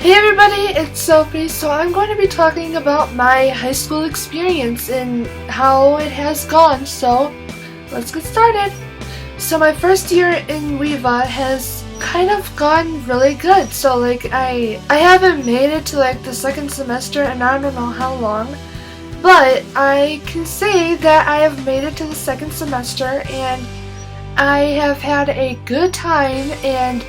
Hey everybody, it's Sophie. So I'm going to be talking about my high school experience and how it has gone. So let's get started. So my first year in WEVA has kind of gone really good. So I haven't made it to the second semester and I don't know how long. But I can say that I have made it to the second semester and I have had a good time, and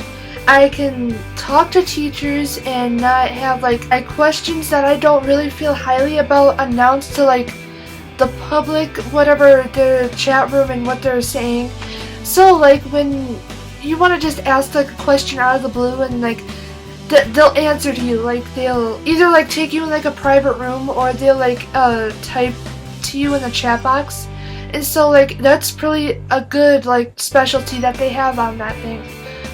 I can talk to teachers and not have questions that I don't really feel highly about announced to the public, whatever their chat room and what they're saying. So when you want to just ask a question out of the blue and they'll answer to you, they'll either take you in a private room or they'll type to you in the chat box. And so that's pretty a good specialty that they have on that thing.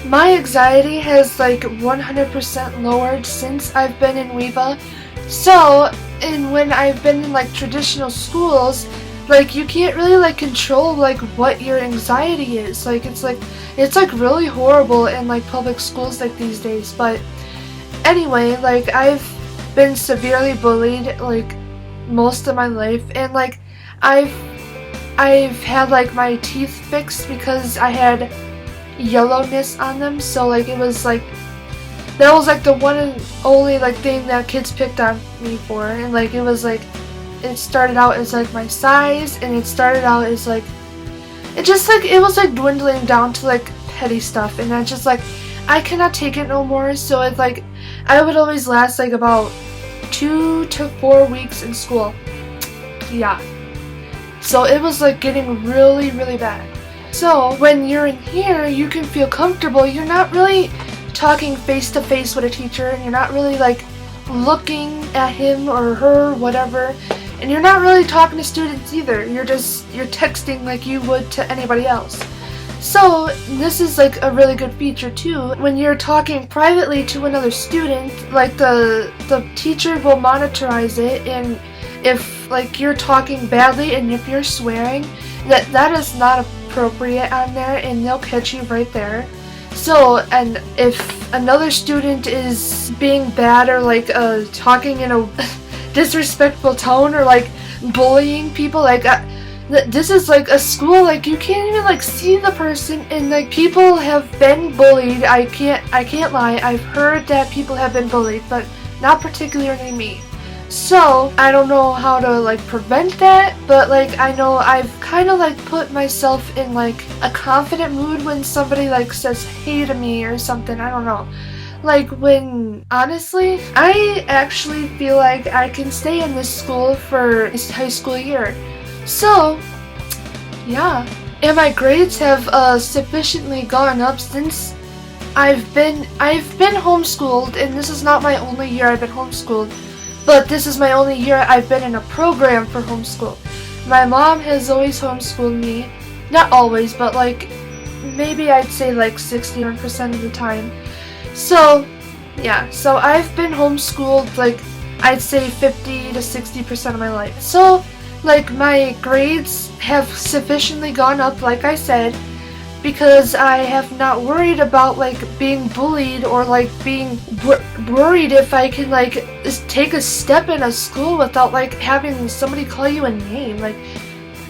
My anxiety has 100% lowered since I've been in WEVA. So, and when I've been in traditional schools, you can't really control what your anxiety is. It's really horrible in public schools these days. But anyway, I've been severely bullied most of my life, and I've had my teeth fixed because I had yellowness on them, so it was that was the one and only thing that kids picked on me for. And it was it started out as my size, and it started out as it was dwindling down to petty stuff, and I just I cannot take it no more. So it's I would always last about 2 to 4 weeks in school. Yeah, so it was getting really bad. So when you're in here, you can feel comfortable. You're not really talking face to face with a teacher, and you're not really looking at him or her, whatever, and you're not really talking to students either. You're texting like you would to anybody else. So this is a really good feature too. When you're talking privately to another student, the teacher will monitorize it, and if you're talking badly and if you're swearing, that is not appropriate on there, and they'll catch you right there. So, and if another student is being bad or talking in a disrespectful tone or bullying people, this is a school you can't even see the person, and people have been bullied. I can't lie. I've heard that people have been bullied, but not particularly me. So I don't know how to prevent that, but I know I've kind of put myself in a confident mood when somebody says hey to me or something. I don't know. When honestly, I actually feel I can stay in this school for this high school year. So yeah, and my grades have sufficiently gone up since I've been homeschooled, and this is not my only year I've been homeschooled. But this is my only year I've been in a program for homeschool. My mom has always homeschooled me. Not always, but maybe I'd say 61% of the time. So, yeah. So I've been homeschooled I'd say 50 to 60% of my life. So, my grades have sufficiently gone up, like I said, because I have not worried about being bullied or being worried if I can take a step in a school without having somebody call you a name.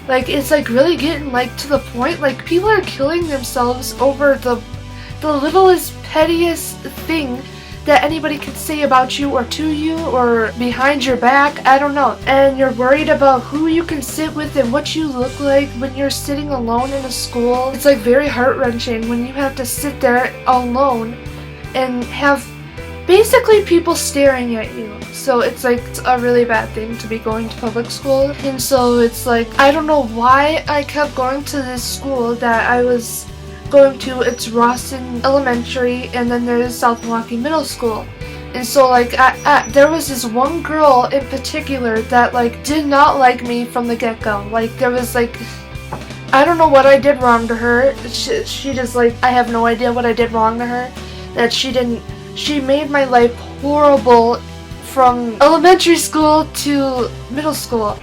It's really getting to the point people are killing themselves over the littlest pettiest thing that anybody could say about you or to you or behind your back. I don't know. And you're worried about who you can sit with and what you look like when you're sitting alone in a school. It's very heart-wrenching when you have to sit there alone and have basically people staring at you. So it's a really bad thing to be going to public school. And so it's I don't know why I kept going to this school that I was going to. It's Rawson Elementary, and then there's South Milwaukee Middle School. And so there was this one girl in particular that did not like me from the get-go. There was I don't know what I did wrong to her. She just I have no idea what I did wrong to her. That she made my life horrible from elementary school to middle school.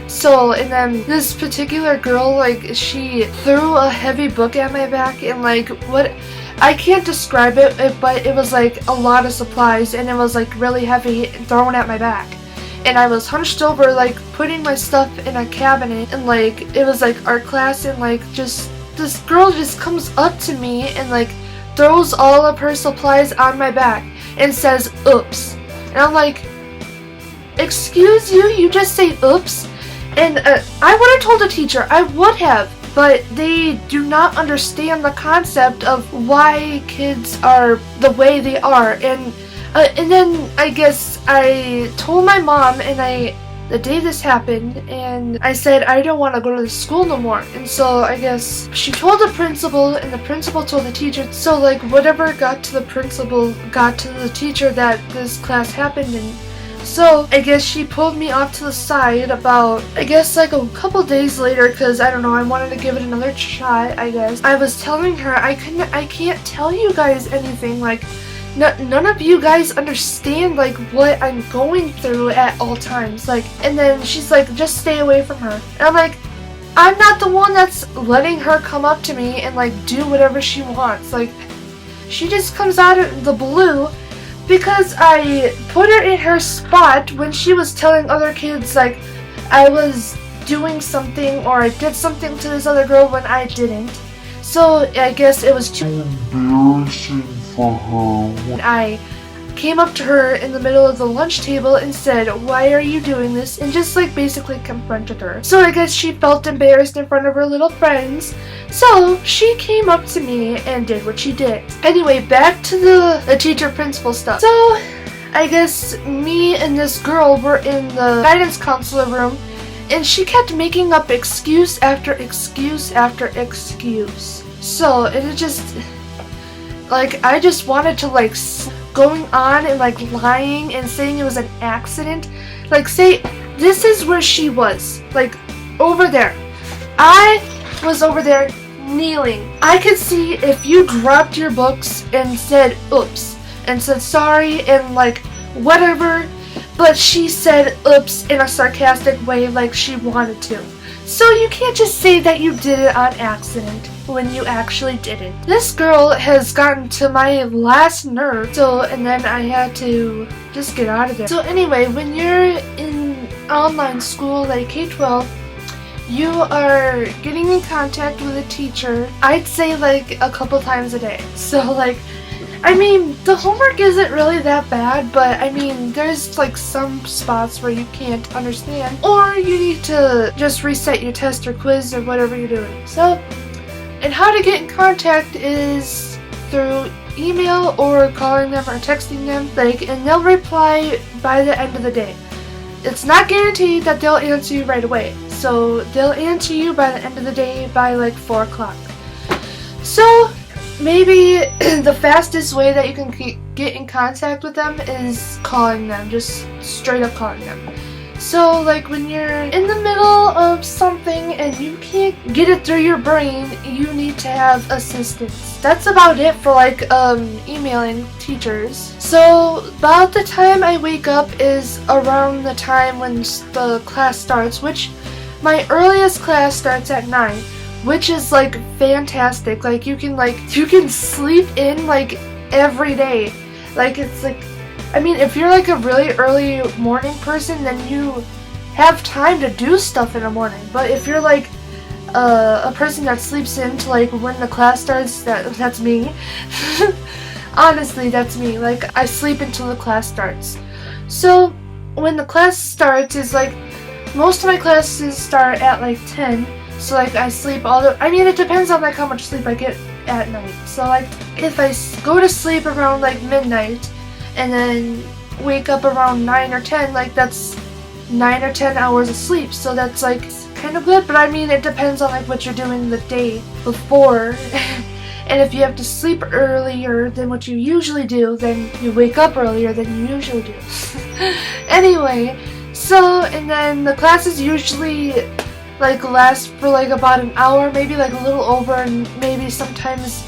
So, and then this particular girl, like, she threw a heavy book at my back, and like, what, I can't describe it, but it was like a lot of supplies, and it was like really heavy thrown at my back. And I was hunched over, like, putting my stuff in a cabinet, and like, it was like art class, and like, just, this girl just comes up to me and like, throws all of her supplies on my back, and says, "Oops." And I'm like, excuse you, you just say oops? And I would have told the teacher, I would have, but they do not understand the concept of why kids are the way they are. And then I guess I told my mom, and the day this happened, and I said I don't want to go to the school no more. And so I guess she told the principal, and the principal told the teacher. So like whatever got to the principal got to the teacher that this class happened. And so I guess she pulled me off to the side about, I guess like a couple days later, because I don't know, I wanted to give it another shot. I guess I was telling her I can't tell you guys anything, like none of you guys understand like what I'm going through at all times, like. And then she's like, just stay away from her. And I'm like, I'm not the one that's letting her come up to me and like do whatever she wants. Like, she just comes out of the blue because I put her in her spot when she was telling other kids like I was doing something or I did something to this other girl when I didn't. So I guess it was too embarrassing for her. I came up to her in the middle of the lunch table and said, "Why are you doing this?" and just like basically confronted her. So I guess she felt embarrassed in front of her little friends. So she came up to me and did what she did. Anyway, back to the teacher principal stuff. So I guess me and this girl were in the guidance counselor room, and she kept making up excuse after excuse after excuse. So it just, like, I just wanted to like going on and like lying and saying it was an accident. Like, say this is where she was, like over there. I was over there kneeling. I could see if you dropped your books and said oops and said sorry and like whatever, but she said oops in a sarcastic way like she wanted to. So you can't just say that you did it on accident when you actually didn't. This girl has gotten to my last nerve, so, and then I had to just get out of there. So anyway, when you're in online school like K12, you are getting in contact with a teacher, I'd say like a couple times a day. So like, I mean, the homework isn't really that bad, but I mean, there's like some spots where you can't understand, or you need to just reset your test or quiz or whatever you're doing. So, and how to get in contact is through email or calling them or texting them, like, and they'll reply by the end of the day. It's not guaranteed that they'll answer you right away, so they'll answer you by the end of the day by like 4 o'clock. So maybe the fastest way that you can get in contact with them is calling them, just straight up calling them. So like when you're in the middle of something and you can't get it through your brain, you need to have assistance. That's about it for like emailing teachers. So about the time I wake up is around the time when the class starts, which my earliest class starts at 9. Which is like fantastic. Like you can sleep in like every day. Like it's like, I mean, if you're like a really early morning person, then you have time to do stuff in the morning. But if you're like a person that sleeps in to like when the class starts, that's me. Honestly, that's me. Like I sleep until the class starts. So when the class starts is like, most of my classes start at like 10. So like I sleep I mean, it depends on like how much sleep I get at night. So like if I go to sleep around like midnight and then wake up around 9 or 10, like that's 9 or 10 hours of sleep. So that's like kind of good, but I mean it depends on like what you're doing the day before. And if you have to sleep earlier than what you usually do, then you wake up earlier than you usually do. Anyway, so and then the classes usually like last for like about an hour, maybe like a little over, and maybe sometimes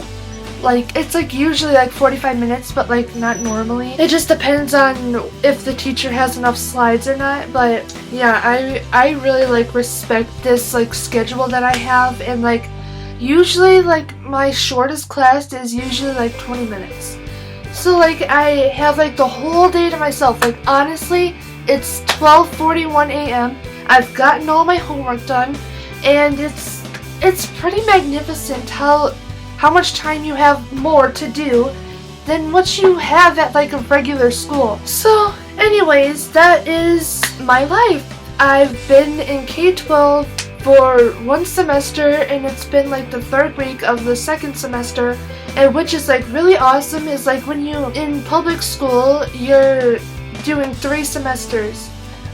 Like, it's like usually like 45 minutes, but like not normally. It just depends on if the teacher has enough slides or not. But yeah, I really like respect this like schedule that I have, and like usually like my shortest class is usually like 20 minutes. So like I have like the whole day to myself. Like honestly, it's 12:41 a.m. I've gotten all my homework done, and it's pretty magnificent how much time you have more to do than what you have at like a regular school. So anyways, that is my life. I've been in K12 for 1 semester, and it's been like the 3rd week of the 2nd semester, and which is like really awesome is like when you in public school you're doing 3 semesters,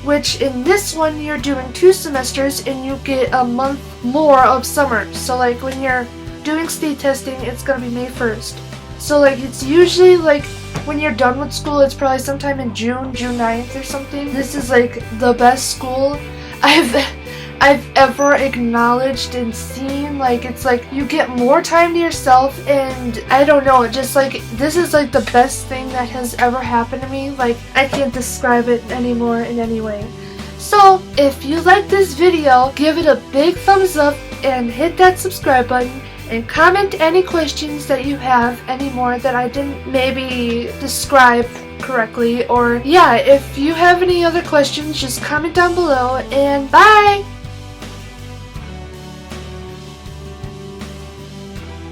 which in this one you're doing 2 semesters and you get a month more of summer. So like when you're doing state testing, it's gonna be May 1st. So like it's usually like when you're done with school, it's probably sometime in June 9th or something. This is like the best school I've ever acknowledged and seen. Like it's like you get more time to yourself, and I don't know, just like this is like the best thing that has ever happened to me. Like I can't describe it anymore in any way. So if you like this video, give it a big thumbs up and hit that subscribe button, and comment any questions that you have anymore that I didn't maybe describe correctly. Or yeah, if you have any other questions, just comment down below, and bye!